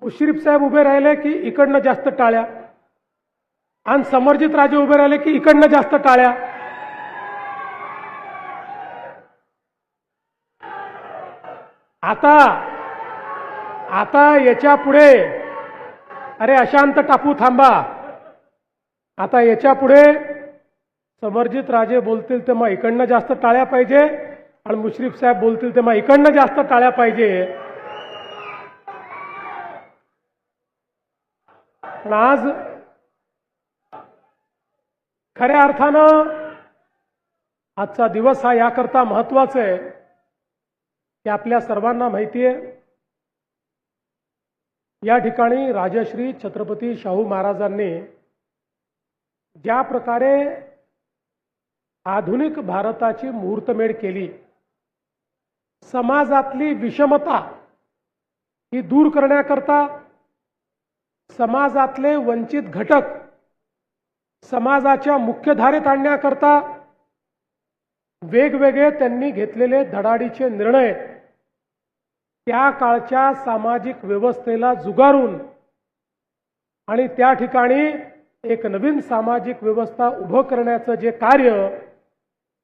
मुश्रीफ साहेब उभे राहिले की इकडनं जास्त टाळ्या, आणि समरजित राजे उभे राहिले की इकडनं जास्त टाळ्या. आता याच्या पुढे अरे अशांत टापू थांबा. आता याच्या पुढे समरजित राजे बोलतील तेव्हा इकडनं जास्त टाळ्या पाहिजे, आणि मुश्रीफ साहेब बोलतील तेव्हा इकडनं जास्त टाळ्या पाहिजे. पण आज खऱ्या अर्थानं आजचा दिवस हा याकरता महत्त्वाचा आहे की आपल्या सर्वांना माहिती आहे या ठिकाणी राजश्री छत्रपती शाहू महाराजांनी ज्या प्रकारे आधुनिक भारताची मुहूर्तमेढ केली, समाजातली विषमता ही दूर करण्याकरता समाजातले वंचित घटक समाजाच्या मुख्यधारेत आणण्याकरता वेगवेगळे त्यांनी घेतलेले धडाडीचे निर्णय त्या काळच्या सामाजिक व्यवस्थेला जुगारून आणि त्या ठिकाणी एक नवीन सामाजिक व्यवस्था उभं करण्याचं जे कार्य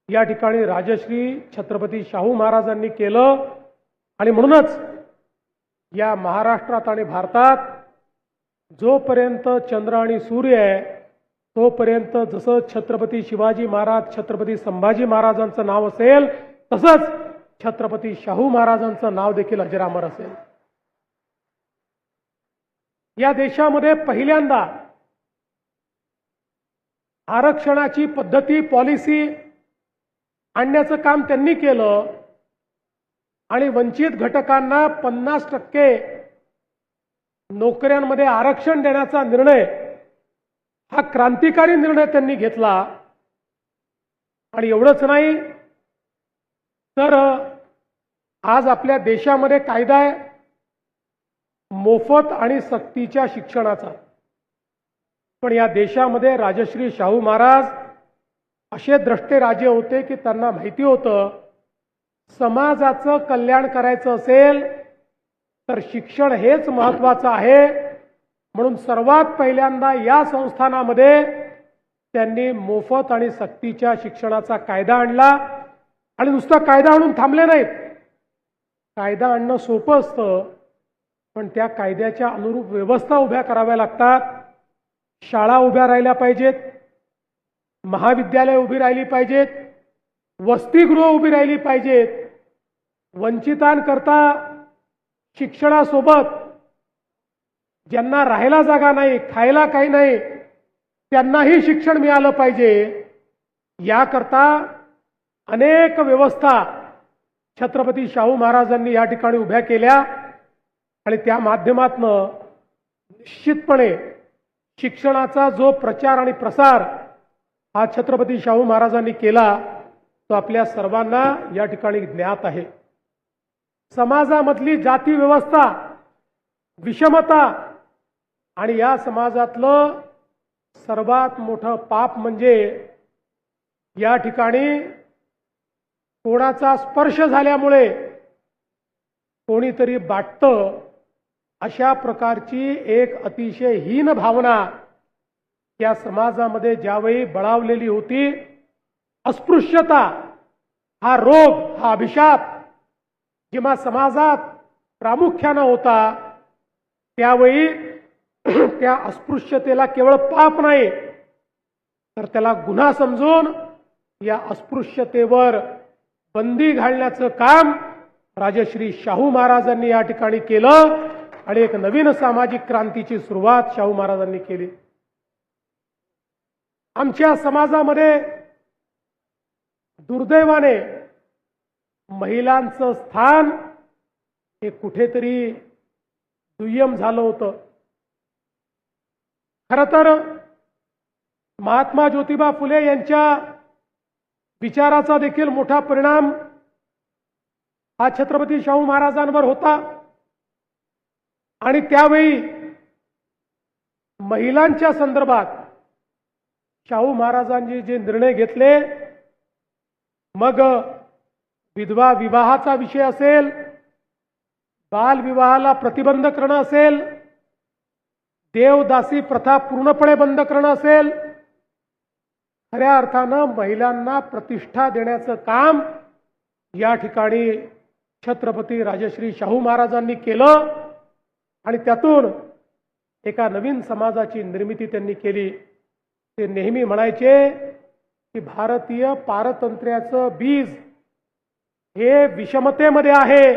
या ठिकाणी राजश्री छत्रपती शाहू महाराजांनी केलं, आणि म्हणूनच या महाराष्ट्रात आणि भारतात जोपर्यंत चंद्र आणि सूर्य आहे तोपर्यंत जसं छत्रपती शिवाजी महाराज, छत्रपती संभाजी महाराजांचं नाव असेल तसंच छत्रपती शाहू महाराजांचं नाव देखील अजरामर असेल. या देशामध्ये पहिल्यांदा आरक्षणाची पद्धती, पॉलिसी आणण्याचं काम त्यांनी केलं, आणि वंचित घटकांना 50% नोकऱ्यांमध्ये आरक्षण देण्याचा निर्णय हा क्रांतिकारी निर्णय त्यांनी घेतला. आणि एवढंच नाही तर आज आपल्या देशामध्ये कायदा आहे मोफत आणि सक्तीच्या शिक्षणाचा. पण या देशामध्ये राजश्री शाहू महाराज असे द्रष्टे राजे होते की त्यांना माहिती होतं समाजाचं कल्याण करायचं असेल तर शिक्षण हेच महत्त्वाचं आहे. म्हणून सर्वात पहिल्यांदा या संस्थानामध्ये त्यांनी मोफत आणि सक्तीच्या शिक्षणाचा कायदा आणला. आणि नुसता कायदा आणून थांबले नाहीत. कायदा आणणं सोपं असतं, पण त्या कायद्याच्या अनुरूप व्यवस्था उभ्या कराव्या लागतात. शाळा उभ्या राहिल्या पाहिजेत, महाविद्यालय उभी राहिली पाहिजेत, वसतिगृह उभी राहिली पाहिजेत. वंचितांकरता शिक्षणासोबत ज्यांना राहायला जागा नाही, खायला काही नाही, त्यांनाही शिक्षण मिळालं पाहिजे. याकरता अनेक व्यवस्था छत्रपती शाहू महाराजांनी या ठिकाणी उभ्या केल्या, आणि त्या माध्यमातून निश्चितपणे शिक्षणाचा जो प्रचार आणि प्रसार हा छत्रपती शाहू महाराजांनी केला तो आपल्या सर्वांना या ठिकाणी ज्ञात आहे. समाजामधली जाती व्यवस्था, विषमता, आणि या समाजातलं सर्वात मोठं पाप म्हणजे या ठिकाणी कोणाचा स्पर्श झाल्यामुळे कोणीतरी बाटतं अशा प्रकारची एक अतिशय हीन भावना या समाजामध्ये ज्यावेळी बळावलेली होती. अस्पृश्यता हा रोग, हा अभिशाप जेव्हा समाजात प्रामुख्यानं होता त्यावेळी त्या अस्पृश्यतेला केवळ पाप नाही तर त्याला गुन्हा समजून या अस्पृश्यतेवर बंदी घालण्याचं काम राजश्री शाहू महाराजांनी या ठिकाणी केलं, आणि एक नवीन सामाजिक क्रांतीची सुरुवात शाहू महाराजांनी केली. आमच्या समाजामध्ये दुर्दैवाने महिलांचं स्थान हे कुठेतरी दुय्यम झालं होतं. खरं तर महात्मा ज्योतिबा फुले यांच्या विचाराचा देखील मोठा परिणाम हा छत्रपती शाहू महाराजांवर होता, आणि त्यावेळी महिलांच्या संदर्भात शाहू महाराजांनी जे निर्णय घेतले, मग विधवा विवाहाचा विषय असेल, बालविवाहाला प्रतिबंध करणं असेल, देवदासी प्रथा पूर्णपणे बंद करणं असेल, खऱ्या अर्थानं महिलांना प्रतिष्ठा देण्याचं काम या ठिकाणी छत्रपती राजश्री शाहू महाराजांनी केलं आणि त्यातून एका नवीन समाजाची निर्मिती त्यांनी केली. ते नेहमी म्हणायचे की भारतीय पारतंत्र्याचं बीज हे विषमतेमध्ये आहे.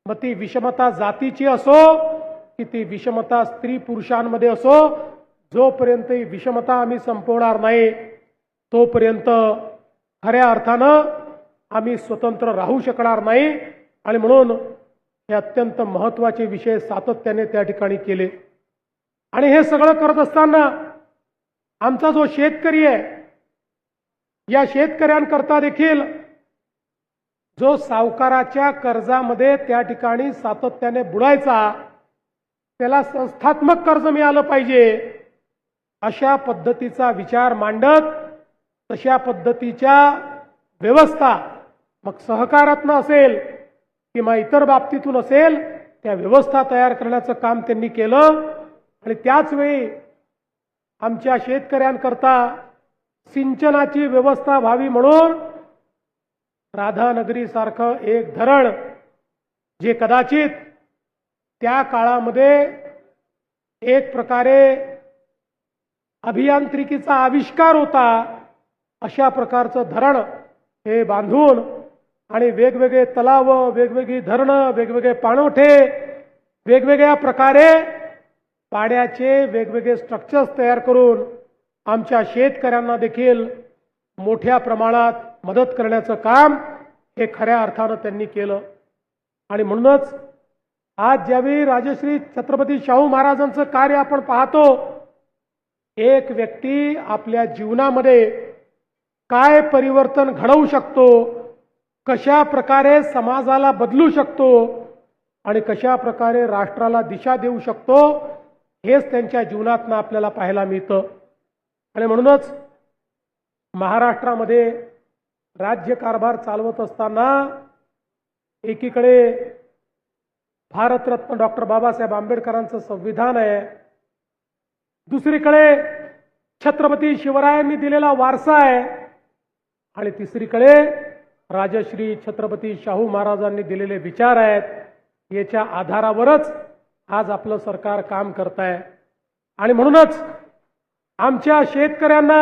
मग ती विषमता जातीची असो की ती विषमता स्त्री पुरुषांमध्ये असो, जोपर्यंत ही विषमता आम्ही संपवणार नाही तोपर्यंत खऱ्या अर्थानं आम्ही स्वतंत्र राहू शकणार नाही. आणि म्हणून हे अत्यंत महत्त्वाचे विषय सातत्याने त्या ठिकाणी केले. आणि हे सगळं करत असताना आमचा जो शेतकरी आहे, या शेतकऱ्यांकरता देखील जो सावकाराच्या कर्जामध्ये त्या ठिकाणी सातत्याने बुडायचा, त्याला संस्थात्मक कर्ज मिळालं पाहिजे, अशा पद्धतीचा विचार मांडत तशा पद्धतीच्या व्यवस्था मग सहकारातून असेल किंवा इतर बाबतीतून असेल त्या व्यवस्था तयार करण्याचं काम त्यांनी केलं. आणि त्याच वेळी आमच्या शेतकऱ्यांकरता सिंचनाची व्यवस्था व्हावी म्हणून राधानगरी सारखं एक धरण, जे कदाचित त्या काळामध्ये एक प्रकारे अभियांत्रिकीचा आविष्कार होता, अशा प्रकारचं धरण हे बांधून आणि वेगवेगळे तलाव, वेगवेगळी धरणं, वेगवेगळे पाणवठे, वेगवेगळ्या प्रकारे पाण्याचे वेगवेगळे स्ट्रक्चर्स तयार करून आमच्या शेतकऱ्यांना देखील मोठ्या प्रमाणात मदत करण्याचं काम हे खऱ्या अर्थानं त्यांनी केलं. आणि म्हणूनच आज ज्यावेळी राजश्री छत्रपती शाहू महाराजांचं कार्य आपण पाहतो, एक व्यक्ती आपल्या जीवनामध्ये काय परिवर्तन घडवू शकतो, कशा प्रकारे समाजाला बदलू शकतो आणि कशा प्रकारे राष्ट्राला दिशा देऊ शकतो, हेच त्यांच्या जीवनातनं आपल्याला पाहायला मिळतं. आणि म्हणूनच महाराष्ट्रामध्ये राज्यकारभार चालवत असताना एकीकडे भारतरत्न डॉक्टर बाबासाहेब आंबेडकरांचं संविधान आहे, दुसरीकडे छत्रपती शिवरायांनी दिलेला वारसा आहे आणि तिसरीकडे राजश्री छत्रपती शाहू महाराजांनी दिलेले विचार आहेत. याच्या आधारावरच आज आपलं सरकार काम करत आहे. आणि म्हणूनच आमच्या शेतकऱ्यांना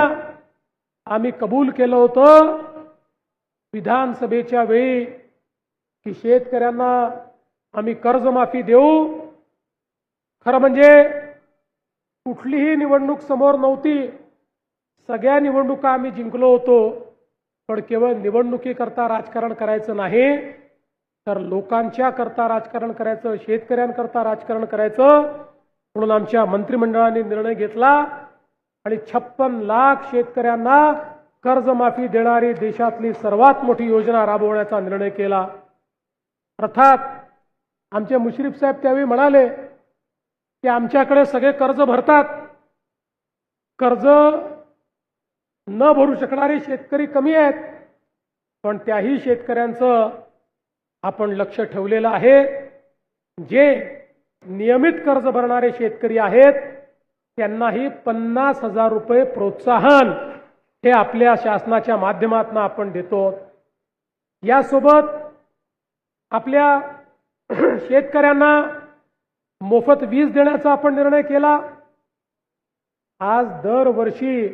आम्ही कबूल केलं होतं विधानसभेच्या वेळी की शेतकऱ्यांना आम्ही कर्जमाफी देऊ. खरं म्हणजे कुठलीही निवडणूक समोर नव्हती, सगळ्या निवडणुका आम्ही जिंकलो होतो. पण केवळ निवडणुकीकरता राजकारण करायचं नाही, तर लोकांच्या करता राजकारण करायचं, शेतकऱ्यांकरता राजकारण करायचं. म्हणून आमच्या मंत्रिमंडळाने निर्णय घेतला आणि 56 लाख शेतकऱ्यांना कर्जमाफी देणारी देशातली सर्वात मोठी योजना राबवण्याचा निर्णय केला. अर्थात आमचे मुश्रीफ साहेब त्यावेळी म्हणाले की आमच्याकडे सगळे कर्ज भरतात, कर्ज न भरू शकणारे शेतकरी कमी आहेत, पण त्याही शेतकऱ्यांचं आपण लक्ष ठेवलेलं आहे. जे नियमित कर्ज भरणारे शेतकरी आहेत त्यांनाही 50,000 रुपये प्रोत्साहन हे आपल्या शासनाच्या माध्यमातून आपण देतो. यासोबत आपल्या शेतकऱ्यांना मोफत वीज देण्याचा आपण निर्णय केला. आज दरवर्षी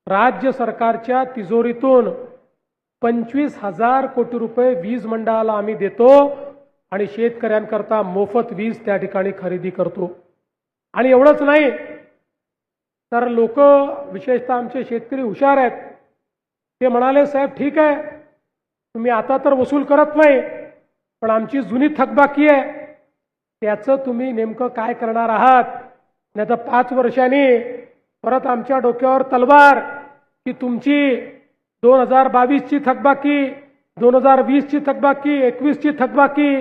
राज्य सरकारच्या तिजोरीतून 25,000 कोटी रुपये वीज मंडळाला आम्ही देतो आणि शेतकऱ्यांकरता मोफत वीज त्या ठिकाणी खरेदी करतो. आणि एवढंच नाही तर लोक, विशेषतः आमचे शेतकरी हुशार आहेत, ते म्हणाले साहेब ठीक आहे तुम्ही आता तर वसूल करत नाही, पण आमची जुनी थकबाकी आहे, त्याचं तुम्ही नेमकं काय करणार आहात? नाही तर 5 वर्षांनी परत आमच्या डोक्यावर तलवार की तुमची 2022 ची थकबाकी, 2020 ची थकबाकी, 21 ची थकबाकी.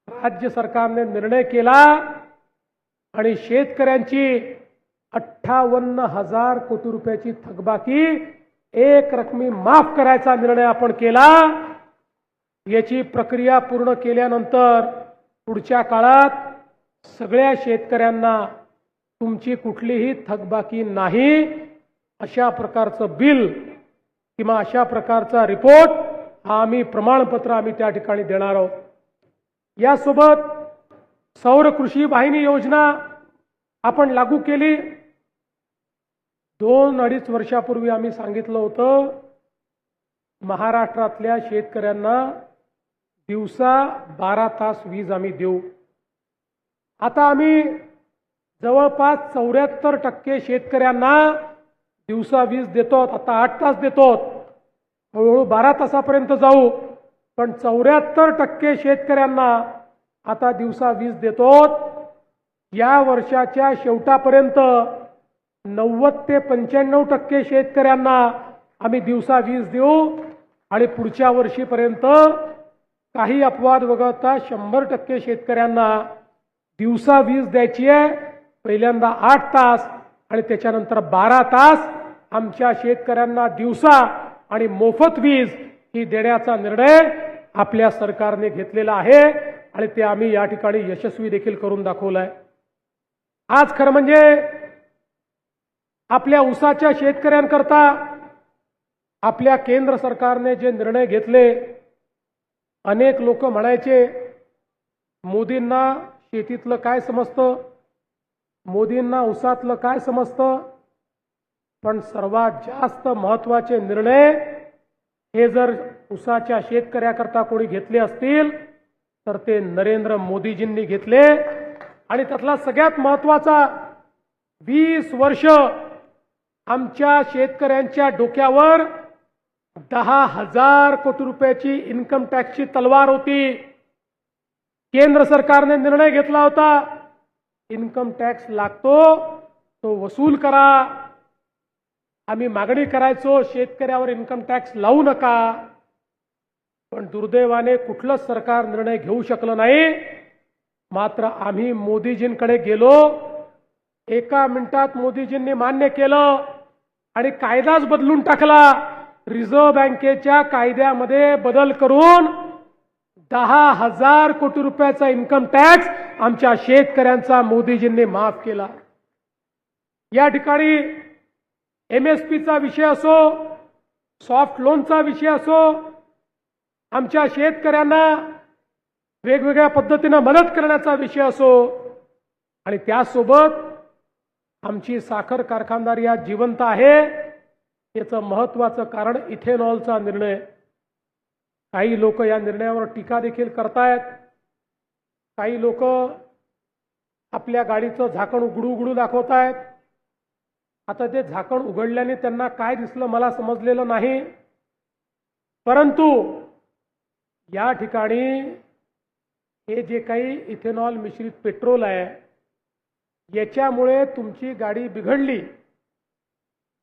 राज्य सरकारने निर्णय केला आणि शेतकऱ्यांची 58,000 कोटी रुपयाची थकबाकी एक रकमी माफ करायचा निर्णय आपण केला. याची प्रक्रिया पूर्ण केल्यानंतर पुढच्या काळात सगळ्या शेतकऱ्यांना तुमची कुठलीही थकबाकी नाही अशा प्रकारचं बिल किंवा अशा प्रकारचा रिपोर्ट आम्ही प्रमाणपत्र आम्ही त्या ठिकाणी देणार आहोत। यासोबत सौर कृषी वाहिनी योजना आपण लागू केली। 2-2.5 वर्षापूर्वी आम्ही सांगितलं होतं महाराष्ट्रातल्या शेतकऱ्यांना दिवसा 12 तास वीज आम्ही देऊ। आता आम्ही जवळपास 74% शेतकऱ्यांना दिवसा वीज देतो। आता 8 तास देतो, हळूहळू 12 तासापर्यंत जाऊ, पण 74% शेतकऱ्यांना आता दिवसा वीज देतो। या वर्षाच्या शेवटापर्यंत 90 ते 95% शेतकऱ्यांना आम्ही दिवसा वीज देऊ आणि पुढच्या वर्षीपर्यंत काही अपवाद वगळता 100% शेतकऱ्यांना दिवसा वीज द्यायची आहे। पहिल्यांदा 8 तास आणि त्याच्यानंतर 12 तास आमच्या शेतकऱ्यांना दिवसा आणि मोफत वीज ही देण्याचा निर्णय आपल्या सरकारने घेतलेला आहे आणि ते आम्ही या ठिकाणी यशस्वी देखील करून दाखवलाय। आज खरं म्हणजे आपल्या ऊसाच्या शेतकऱ्यांकरता आपल्या केंद्र सरकारने जे निर्णय घेतले, अनेक लोक म्हणायचे मोदींना शेतीतलं काय समजतं, मोदींना ऊसातलं काय समजतं, पण सर्वात जास्त महत्त्वाचे निर्णय हे जर ऊसाच्या शेतकऱ्याकरता कोणी घेतले असतील तर ते नरेंद्र मोदीजींनी घेतले। आणि त्यातला सगळ्यात महत्त्वाचा 20 वर्ष आमच्या शेतकऱ्यांच्या डोक्यावर 10,000 कोटी रुपयाची इन्कम टॅक्सची तलवार होती। केंद्र सरकारने निर्णय घेतला होता इन्कम टॅक्स लागतो तो वसूल करा। आम्ही मागणी करायचो शेतकऱ्यावर इन्कम टॅक्स लावू नका, पण दुर्दैवाने कुठलंच सरकार निर्णय घेऊ शकलं नाही। मात्र आम्ही मोदीजींकडे गेलो, एका मिनिटात मोदीजींनी मान्य केलं आणि कायदाच बदलून टाकला। रिझर्व्ह बँकेच्या कायद्यामध्ये बदल करून 10,000 कोटी रुपयाचा इन्कम टॅक्स आमच्या शेतकऱ्यांचा मोदीजींनी माफ केला। या ठिकाणी MSPचा विषय असो, सॉफ्ट लोनचा विषय असो, आमच्या शेतकऱ्यांना वेगवेगळ्या पद्धतीने मदत करण्याचा विषय असो, आणि त्यासोबत आमची साखर कारखानदारी आज जिवंत आहे याचं महत्त्वाचं कारण इथेनॉलचा निर्णय। काही लोक या निर्णयावर टीका देखील करतायत। काही लोक आपल्या गाडीचं झाकण उघडू दाखवतायत। आता ते झाकण उघडल्याने त्यांना काय दिसलं मला समजलेलं नाही, परंतु या ठिकाणी हे जे काही इथेनॉल मिश्रित पेट्रोल आहे याच्यामुळे तुमची गाडी बिघडली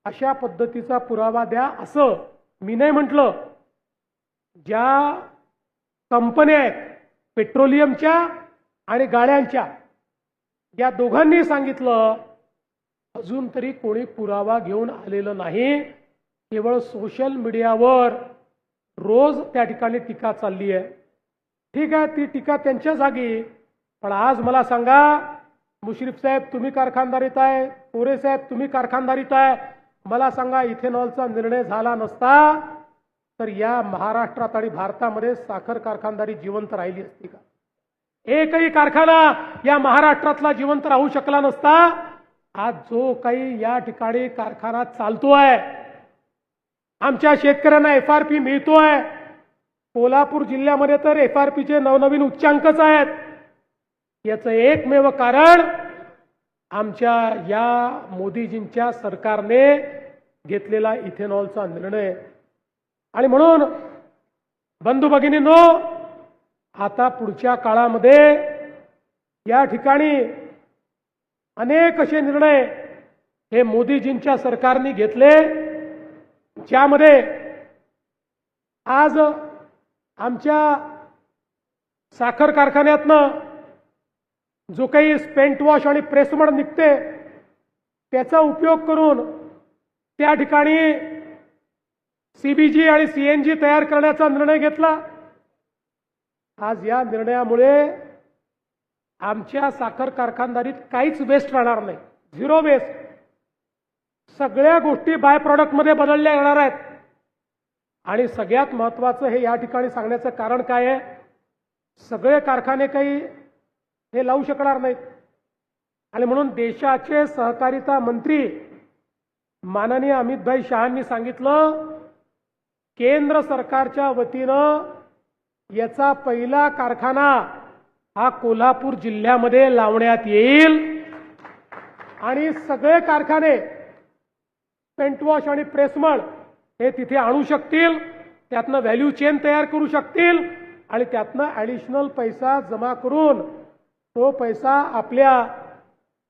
अशा पद्धतीचा पुरावा द्या असं मी नाही म्हटलं। ज्या कंपन्या आहेत पेट्रोलियमच्या आणि गाड्यांच्या या दोघांनी सांगितलं, अजून तरी कोणी पुरावा घेऊन आलेलं नाही। केवळ सोशल मीडियावर रोज त्या ठिकाणी टीका चालली आहे। ठीक आहे, ती टीका त्यांच्या जागी, पण आज मला सांगा मुश्रीफ साहेब तुम्ही कारखानदारीत आहे, कोरे साहेब तुम्ही कारखानदारीत आहे, मला सांगा इथेनॉलचा निर्णय झाला नसता तर या महाराष्ट्रात आणि भारतामध्ये साखर कारखानदारी जिवंत राहिली असती का? एकही कारखाना या महाराष्ट्रातला जिवंत राहू शकला नसता। आज जो काही या ठिकाणी कारखाना चालतोय, आमच्या शेतकऱ्यांना FRP मिळतोय। कोल्हापूर जिल्ह्यामध्ये तर FRPचे नवनवीन उच्चांकच आहेत। याचं एकमेव कारण आमच्या या मोदीजींच्या सरकारने घेतलेला इथेनॉलचा निर्णय। आणि म्हणून बंधू भगिनींनो, आता पुढच्या काळामध्ये या ठिकाणी अनेक असे निर्णय हे मोदीजींच्या सरकारने घेतले, ज्यामध्ये आज आमच्या साखर कारखान्यातनं जो काही स्पेंट वॉश आणि प्रेसमड निघते त्याचा उपयोग करून त्या ठिकाणी CBG आणि CNG तयार करण्याचा निर्णय घेतला। आज या निर्णयामुळे आमच्या साखर कारखानदारीत काहीच वेस्ट राहणार नाही, झिरो वेस्ट. सगळ्या गोष्टी बाय प्रॉडक्टमध्ये बदलल्या जाणार आहेत. आणि सगळ्यात महत्त्वाचं हे या ठिकाणी सांगण्याचं कारण काय आहे, सगळे कारखाने काही हे लावू शकणार नाहीत. आणि म्हणून देशाचे सहकारिता मंत्री माननीय अमितभाई शहांनी सांगितलं, केंद्र सरकारच्या वतीनं याचा पहिला कारखाना हा कोल्हापूर जिल्ह्यामध्ये लावण्यात येईल. आणि सगळे कारखाने पेंटवॉश आणि प्रेसमड हे तिथे आणू शकतील, त्यातनं व्हॅल्यू चेन तयार करू शकतील आणि त्यातनं ॲडिशनल पैसा जमा करून तो पैसा आपल्या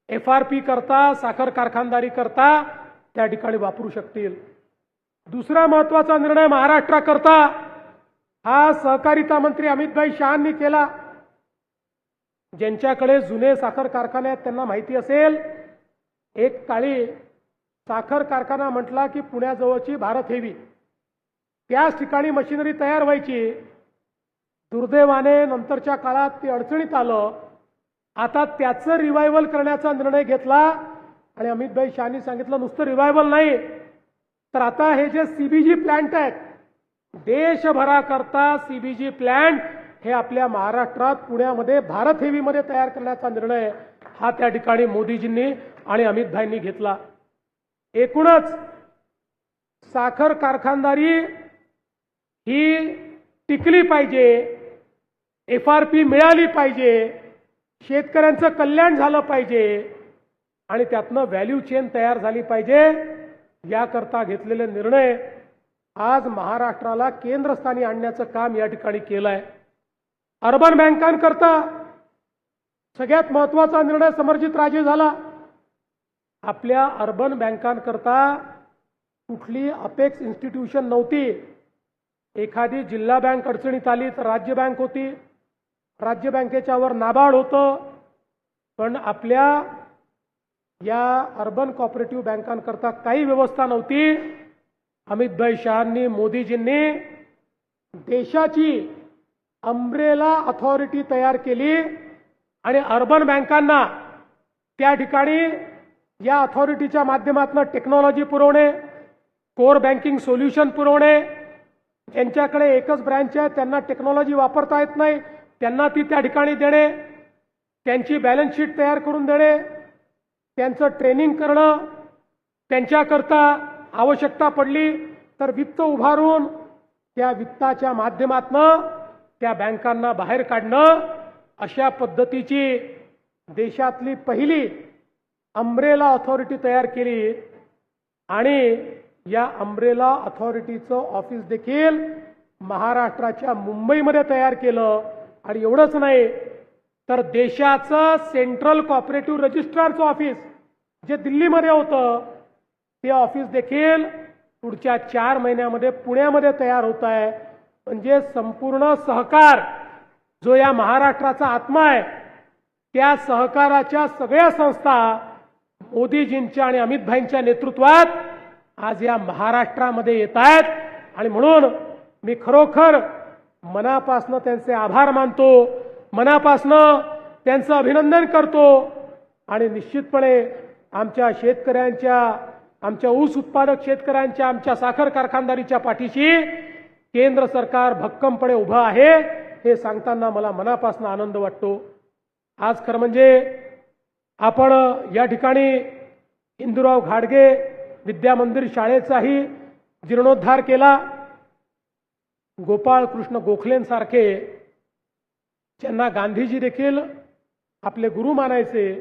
FRP करता, साखर कारखानदारी करता त्या ठिकाणी वापरू शकतील. दुसरा महत्त्वाचा निर्णय महाराष्ट्राकरता हा सहकारिता मंत्री अमितभाई शहांनी केला. ज्यांच्याकडे जुने साखर कारखाने आहेत त्यांना माहिती असेल, एक काळी साखर कारखाना म्हटला की पुण्याजवळची भारत हेवी त्याच ठिकाणी मशिनरी तयार व्हायची. दुर्दैवाने नंतरच्या काळात ते अडचणीत आलं. आता त्याचं रिवायवल करण्याचा निर्णय घेतला आणि अमितभाई शहांनी सांगितलं नुसतं रिवायवल नाही, तर आता हे जे CBG प्लांट आहेत, देशभराकरता CBG प्लांट हे आपल्या महाराष्ट्रात पुण्यामध्ये भारत हेवीमध्ये तयार करण्याचा निर्णय हा त्या ठिकाणी मोदीजींनी आणि अमितभाईंनी घेतला. एकूणच साखर कारखानदारी ही टिकली पाहिजे, FRP मिळाली पाहिजे, शेतकऱ्यांचं कल्याण झालं पाहिजे आणि त्यातनं व्हॅल्यू चेन तयार झाली पाहिजे, याकरता घेतलेले निर्णय आज महाराष्ट्राला केंद्रस्थानी आणण्याचं काम या ठिकाणी केलं आहे. अर्बन बँकांकरता सगळ्यात महत्त्वाचा निर्णय समरजित राजे झाला. आपल्या अर्बन बँकांकरता कुठली अपेक्स इन्स्टिट्यूशन नव्हती. एखादी जिल्हा बँक अडचणीत आली तर राज्य बँक होती, राज्य बँकेच्यावर नाबार्ड होतं. पण आपल्या या अर्बन कोऑपरेटिव्ह बँकांकरता काही व्यवस्था नव्हती. अमितभाई शहांनी, मोदीजींनी देशाची अम्ब्रेला अथॉरिटी तयार केली आणि अर्बन बँकांना त्या ठिकाणी या अथॉरिटीच्या माध्यमातून टेक्नॉलॉजी पुरवणे, कोर बँकिंग सोल्युशन पुरवणे. ज्यांच्याकडे एकच ब्रँच आहे त्यांना टेक्नॉलॉजी वापरता येत नाही, त्यांना ती त्या ठिकाणी देणे, त्यांची बॅलन्स शीट तयार करून देणे, त्यांचं ट्रेनिंग करणं, त्यांच्याकरता आवश्यकता पडली तर वित्त उभारून त्या वित्ताच्या माध्यमातून त्या बँकांना बाहेर काढणं, अशा पद्धतीची देशातली पहिली अम्ब्रेला अथॉरिटी तयार केली. आणि या अम्ब्रेला अथॉरिटीचं ऑफिस देखील महाराष्ट्राच्या मुंबईमध्ये तयार केलं. आणि एवढंच नाही तर देशाचं सेंट्रल कोऑपरेटिव्ह रजिस्ट्रारचं ऑफिस जे दिल्लीमध्ये होतं ते ऑफिस देखील पुढच्या 4 महिन्यामध्ये पुण्यामध्ये तयार होत आहे. म्हणजे संपूर्ण सहकार जो या महाराष्ट्राचा आत्मा आहे, त्या सहकाराच्या सगळ्या संस्था मोदीजींच्या आणि अमितभाईंच्या नेतृत्वात आज या महाराष्ट्रामध्ये येत आहेत. आणि म्हणून मी खरोखर मनापासून त्यांचे आभार मानतो, मनापासून त्यांचं अभिनंदन करतो. आणि निश्चितपणे आमच्या शेतकऱ्यांच्या, आमच्या ऊस उत्पादक शेतकऱ्यांच्या, आमच्या साखर कारखानदारीच्या पाठीशी केंद्र सरकार भक्कमपणे उभं आहे हे सांगताना मला मनापासून आनंद वाटतो. आज खरं म्हणजे आपण या ठिकाणी इंदुराव घाडगे विद्या मंदिर शाळेचाही जीर्णोद्धार केला. गोपाळ कृष्ण गोखलेंसारखे ज्यांना गांधीजी देखील आपले गुरु मानायचे,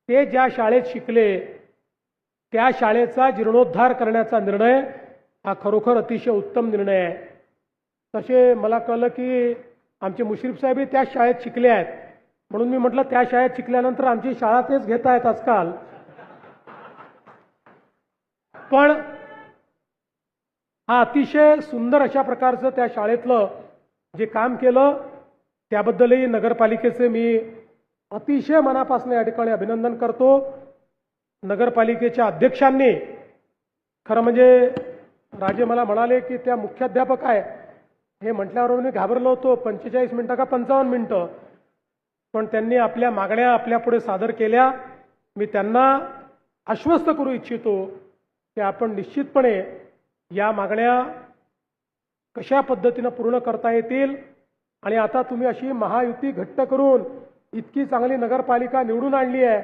ते ज्या शाळेत शिकले त्या शाळेचा जीर्णोद्धार करण्याचा निर्णय हा खरोखर अतिशय उत्तम निर्णय आहे. तसे मला कळलं की आमचे मुश्रीफ साहेब त्या शाळेत शिकले आहेत, म्हणून मी म्हटलं त्या शाळेत शिकल्यानंतर आमची शाळा तेच घेत आहेत आजकाल. पण हा अतिशय सुंदर अशा प्रकारचं त्या शाळेतलं जे काम केलं त्याबद्दलही नगरपालिकेचे मी अतिशय मनापासून या ठिकाणी अभिनंदन करतो. नगरपालिकेच्या अध्यक्षांनी खरं म्हणजे राजे मला म्हणाले की त्या मुख्याध्यापक आहे, हे म्हटल्यावर मी घाबरलो होतो. 45 मिनिटं का 55 मिनिटं, पण त्यांनी आपल्या मागण्या आपल्यापुढे सादर केल्या. मी त्यांना आश्वस्त करू इच्छितो की आपण निश्चितपणे या मागण्या कशा पद्धतीनं पूर्ण करता येतील. आणि आता तुम्ही अशी महायुती घट्ट करून इतकी चांगली नगरपालिका निवडून आणली आहे,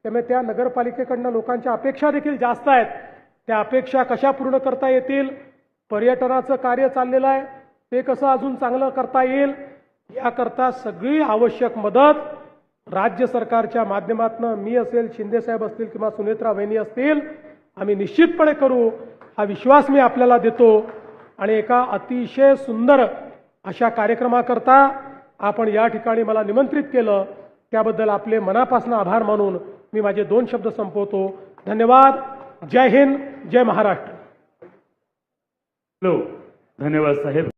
त्यामुळे त्या नगरपालिकेकडनं लोकांच्या अपेक्षा देखील जास्त आहेत. त्या अपेक्षा कशा पूर्ण करता येतील, पर्यटनाचं कार्य चाललेलं आहे ते कसं अजून चांगलं करता येईल, याकरता सगळी आवश्यक मदत राज्य सरकारच्या माध्यमातून मी असेल, शिंदेसाहेब असतील किंवा सुनेत्रा वहिनी असतील, आम्ही निश्चितपणे करू, हा विश्वास मी आपल्याला देतो. आणि एका अतिशय सुंदर अशा कार्यक्रमाकरता आपण या ठिकाणी मला निमंत्रित केलं, त्याबद्दल आपले मनापासून आभार मानून मी माझे 2 शब्द संपवतो. धन्यवाद. जय हिंद, जय महाराष्ट्र. धन्यवाद साहेब.